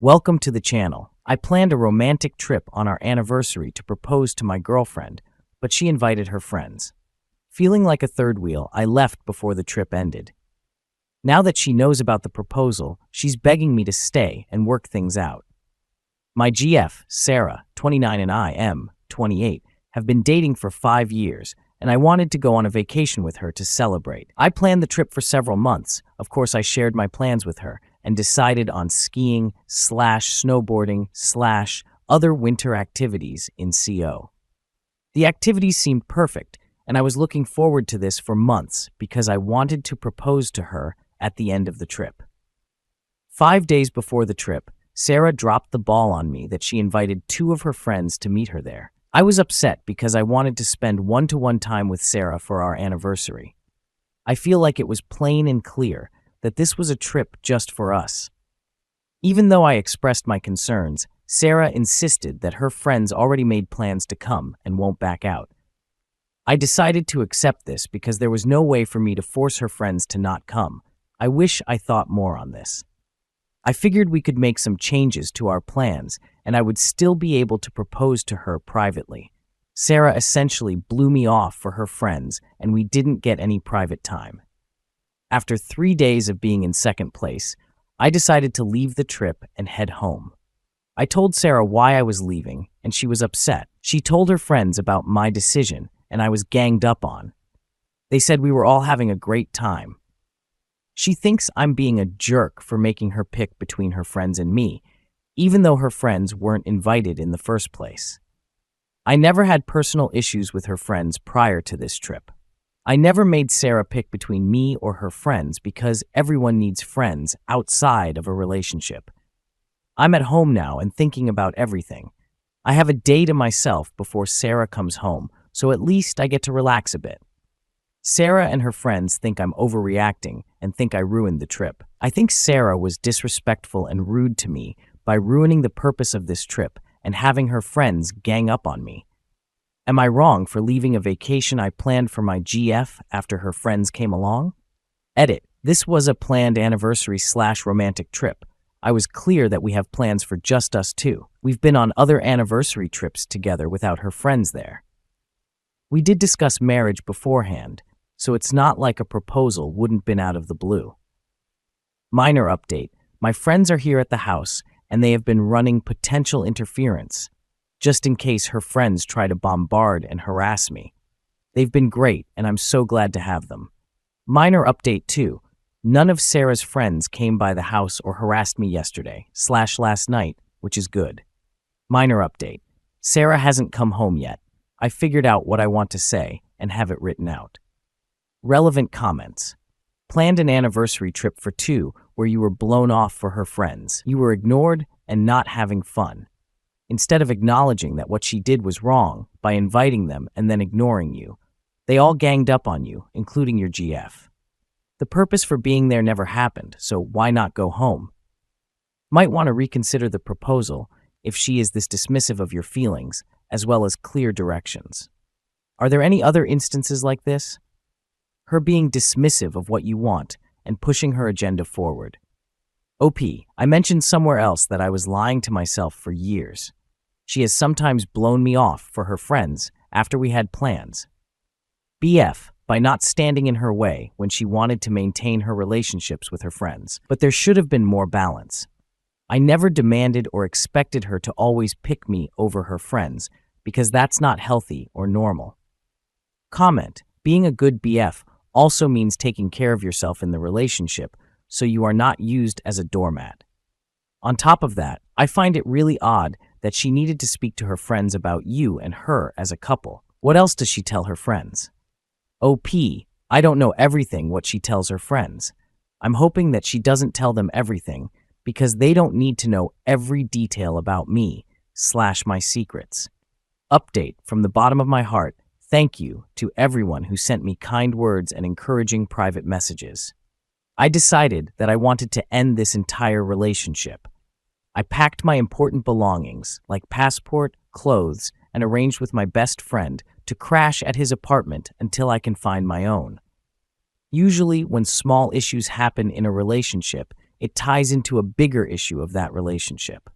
Welcome to the channel. I planned a romantic trip on our anniversary to propose to my girlfriend, but she invited her friends. Feeling like a third wheel, I left before the trip ended. Now that she knows about the proposal, she's begging me to stay and work things out. My GF, Sarah, 29, and I, M, 28, have been dating for 5 years, and I wanted to go on a vacation with her to celebrate. I planned the trip for several months. Of course, I shared my plans with her and decided on skiing/snowboarding/other winter activities in CO. The activities seemed perfect, and I was looking forward to this for months because I wanted to propose to her at the end of the trip. 5 days before the trip, Sarah dropped the ball on me that she invited 2 of her friends to meet her there. I was upset because I wanted to spend one-to-one time with Sarah for our anniversary. I feel like it was plain and clear that this was a trip just for us. Even though I expressed my concerns, Sarah insisted that her friends already made plans to come and won't back out. I decided to accept this because there was no way for me to force her friends to not come. I wish I thought more on this. I figured we could make some changes to our plans and I would still be able to propose to her privately. Sarah essentially blew me off for her friends and we didn't get any private time. After 3 days of being in second place, I decided to leave the trip and head home. I told Sarah why I was leaving, and she was upset. She told her friends about my decision, and I was ganged up on. They said we were all having a great time. She thinks I'm being a jerk for making her pick between her friends and me, even though her friends weren't invited in the first place. I never had personal issues with her friends prior to this trip. I never made Sarah pick between me or her friends because everyone needs friends outside of a relationship. I'm at home now and thinking about everything. I have a day to myself before Sarah comes home, so at least I get to relax a bit. Sarah and her friends think I'm overreacting and think I ruined the trip. I think Sarah was disrespectful and rude to me by ruining the purpose of this trip and having her friends gang up on me. Am I wrong for leaving a vacation I planned for my GF after her friends came along? Edit. This was a planned anniversary/romantic trip. I was clear that we have plans for just us two. We've been on other anniversary trips together without her friends there. We did discuss marriage beforehand, so it's not like a proposal wouldn't been out of the blue. Minor update. My friends are here at the house and they have been running potential interference, just in case her friends try to bombard and harass me. They've been great, and I'm so glad to have them. Minor update too. None of Sarah's friends came by the house or harassed me yesterday/last night, which is good. Minor update. Sarah hasn't come home yet. I figured out what I want to say and have it written out. Relevant comments. Planned an anniversary trip for 2 where you were blown off for her friends. You were ignored and not having fun. Instead of acknowledging that what she did was wrong by inviting them and then ignoring you, they all ganged up on you, including your GF. The purpose for being there never happened, so why not go home? Might want to reconsider the proposal if she is this dismissive of your feelings, as well as clear directions. Are there any other instances like this? Her being dismissive of what you want and pushing her agenda forward. OP, I mentioned somewhere else that I was lying to myself for years. She has sometimes blown me off for her friends after we had plans. BF, by not standing in her way when she wanted to maintain her relationships with her friends. But there should have been more balance. I never demanded or expected her to always pick me over her friends because that's not healthy or normal. Comment, being a good BF also means taking care of yourself in the relationship so you are not used as a doormat. On top of that, I find it really odd that she needed to speak to her friends about you and her as a couple. What else does she tell her friends? OP, I don't know everything what she tells her friends. I'm hoping that she doesn't tell them everything because they don't need to know every detail about me/my secrets. Update from the bottom of my heart, thank you to everyone who sent me kind words and encouraging private messages. I decided that I wanted to end this entire relationship. I packed my important belongings, like passport, clothes, and arranged with my best friend to crash at his apartment until I can find my own. Usually, when small issues happen in a relationship, it ties into a bigger issue of that relationship.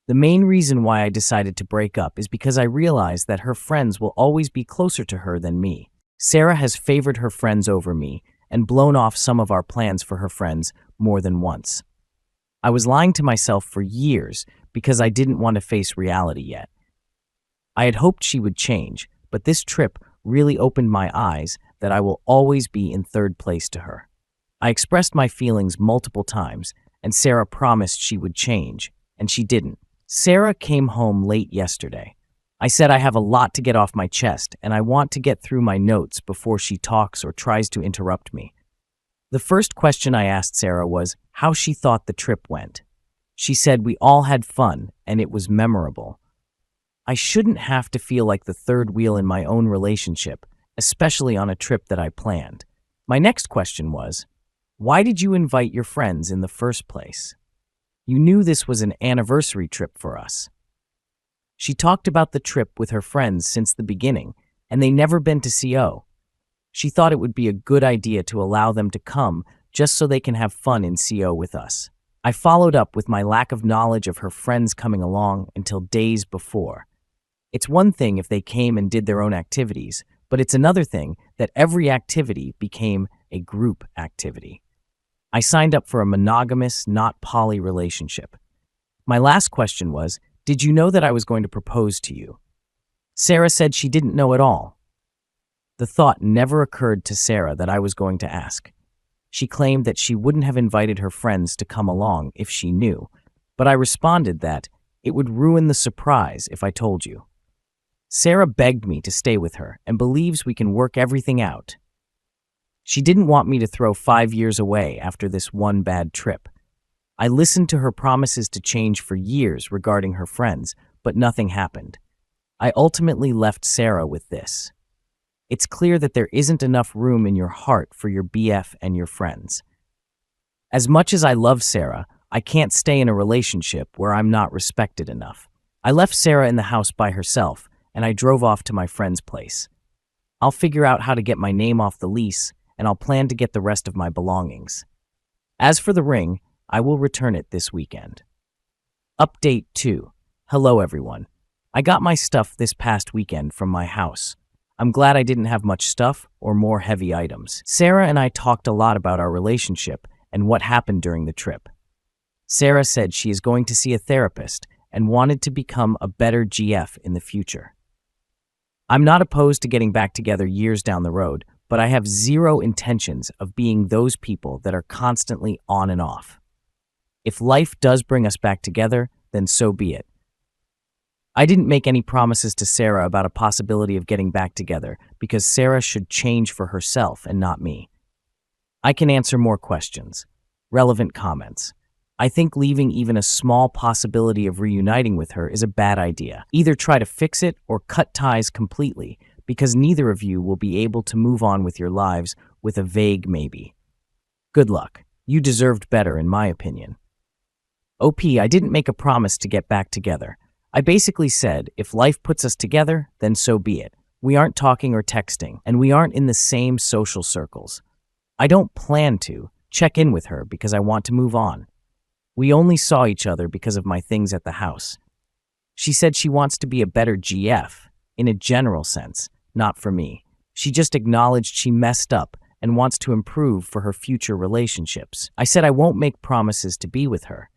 The main reason why I decided to break up is because I realized that her friends will always be closer to her than me. Sarah has favored her friends over me and blown off some of our plans for her friends more than once. I was lying to myself for years because I didn't want to face reality yet. I had hoped she would change, but this trip really opened my eyes that I will always be in third place to her. I expressed my feelings multiple times, and Sarah promised she would change, and she didn't. Sarah came home late yesterday. I said I have a lot to get off my chest, and I want to get through my notes before she talks or tries to interrupt me. The first question I asked Sarah was how she thought the trip went. She said we all had fun, and it was memorable. I shouldn't have to feel like the third wheel in my own relationship, especially on a trip that I planned. My next question was, why did you invite your friends in the first place? You knew this was an anniversary trip for us. She talked about the trip with her friends since the beginning, and they never been to CO. She thought it would be a good idea to allow them to come just so they can have fun in CO with us. I followed up with my lack of knowledge of her friends coming along until days before. It's one thing if they came and did their own activities, but it's another thing that every activity became a group activity. I signed up for a monogamous, not poly relationship. My last question was, did you know that I was going to propose to you? Sarah said she didn't know at all. The thought never occurred to Sarah that I was going to ask. She claimed that she wouldn't have invited her friends to come along if she knew, but I responded that it would ruin the surprise if I told you. Sarah begged me to stay with her and believes we can work everything out. She didn't want me to throw 5 years away after this one bad trip. I listened to her promises to change for years regarding her friends, but nothing happened. I ultimately left Sarah with this. It's clear that there isn't enough room in your heart for your BF and your friends. As much as I love Sarah, I can't stay in a relationship where I'm not respected enough. I left Sarah in the house by herself, and I drove off to my friend's place. I'll figure out how to get my name off the lease, and I'll plan to get the rest of my belongings. As for the ring, I will return it this weekend. Update 2. Hello everyone. I got my stuff this past weekend from my house. I'm glad I didn't have much stuff or more heavy items. Sarah and I talked a lot about our relationship and what happened during the trip. Sarah said she is going to see a therapist and wanted to become a better GF in the future. I'm not opposed to getting back together years down the road, but I have zero intentions of being those people that are constantly on and off. If life does bring us back together, then so be it. I didn't make any promises to Sarah about a possibility of getting back together because Sarah should change for herself and not me. I can answer more questions. Relevant comments. I think leaving even a small possibility of reuniting with her is a bad idea. Either try to fix it or cut ties completely, because neither of you will be able to move on with your lives with a vague maybe. Good luck. You deserved better, in my opinion. OP, I didn't make a promise to get back together. I basically said, if life puts us together, then so be it. We aren't talking or texting, and we aren't in the same social circles. I don't plan to check in with her because I want to move on. We only saw each other because of my things at the house. She said she wants to be a better GF, in a general sense, not for me. She just acknowledged she messed up and wants to improve for her future relationships. I said I won't make promises to be with her.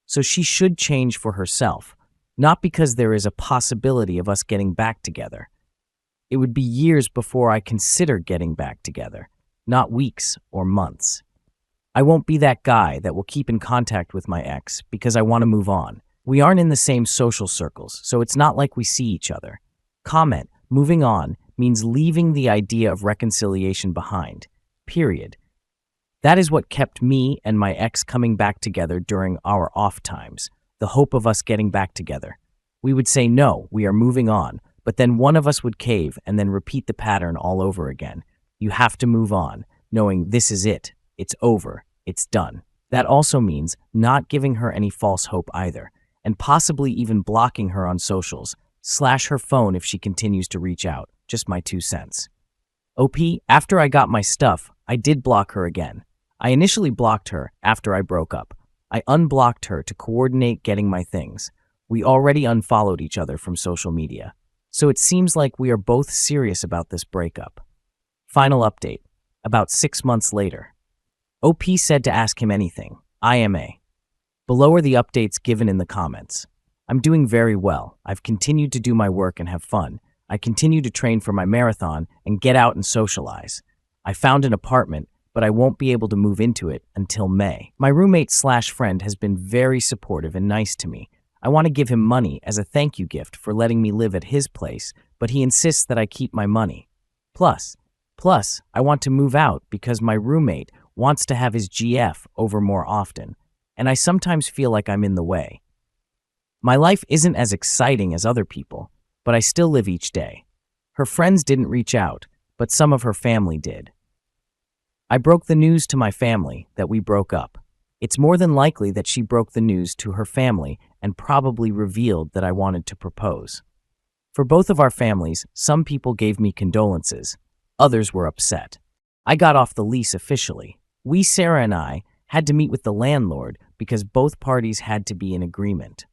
So she should change for herself, not because there is a possibility of us getting back together. It would be years before I consider getting back together, not weeks or months. I won't be that guy that will keep in contact with my ex because I want to move on. We aren't in the same social circles, so it's not like we see each other. Comment, moving on, means leaving the idea of reconciliation behind. Period. That is what kept me and my ex coming back together during our off times, the hope of us getting back together. We would say, no, we are moving on, but then one of us would cave and then repeat the pattern all over again. You have to move on, knowing this is it. It's over. It's done. That also means not giving her any false hope either, and possibly even blocking her on socials, / her phone if she continues to reach out. Just my 2 cents. OP, after I got my stuff, I did block her again. I initially blocked her after I broke up. I unblocked her to coordinate getting my things. We already unfollowed each other from social media. So it seems like we are both serious about this breakup. Final update. About 6 months later. OP said to ask him anything. IMA. Below are the updates given in the comments. I'm doing very well. I've continued to do my work and have fun. I continue to train for my marathon and get out and socialize. I found an apartment, but I won't be able to move into it until May. My roommate/friend has been very supportive and nice to me. I want to give him money as a thank you gift for letting me live at his place, but he insists that I keep my money. Plus, I want to move out because my roommate wants to have his GF over more often, and I sometimes feel like I'm in the way. My life isn't as exciting as other people, but I still live each day. Her friends didn't reach out, but some of her family did. I broke the news to my family that we broke up. It's more than likely that she broke the news to her family and probably revealed that I wanted to propose. For both of our families, some people gave me condolences. Others were upset. I got off the lease officially. Sarah and I, had to meet with the landlord because both parties had to be in agreement.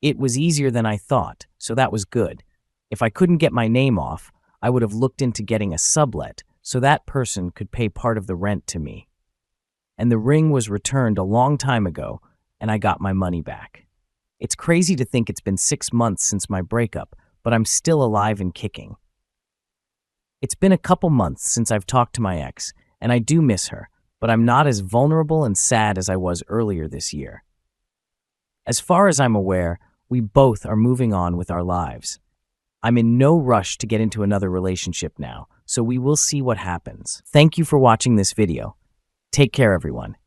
It was easier than I thought, so that was good. If I couldn't get my name off, I would have looked into getting a sublet so that person could pay part of the rent to me. And the ring was returned a long time ago, and I got my money back. It's crazy to think it's been 6 months since my breakup, but I'm still alive and kicking. It's been a couple months since I've talked to my ex, and I do miss her, but I'm not as vulnerable and sad as I was earlier this year. As far as I'm aware, we both are moving on with our lives. I'm in no rush to get into another relationship now, so we will see what happens. Thank you for watching this video. Take care, everyone.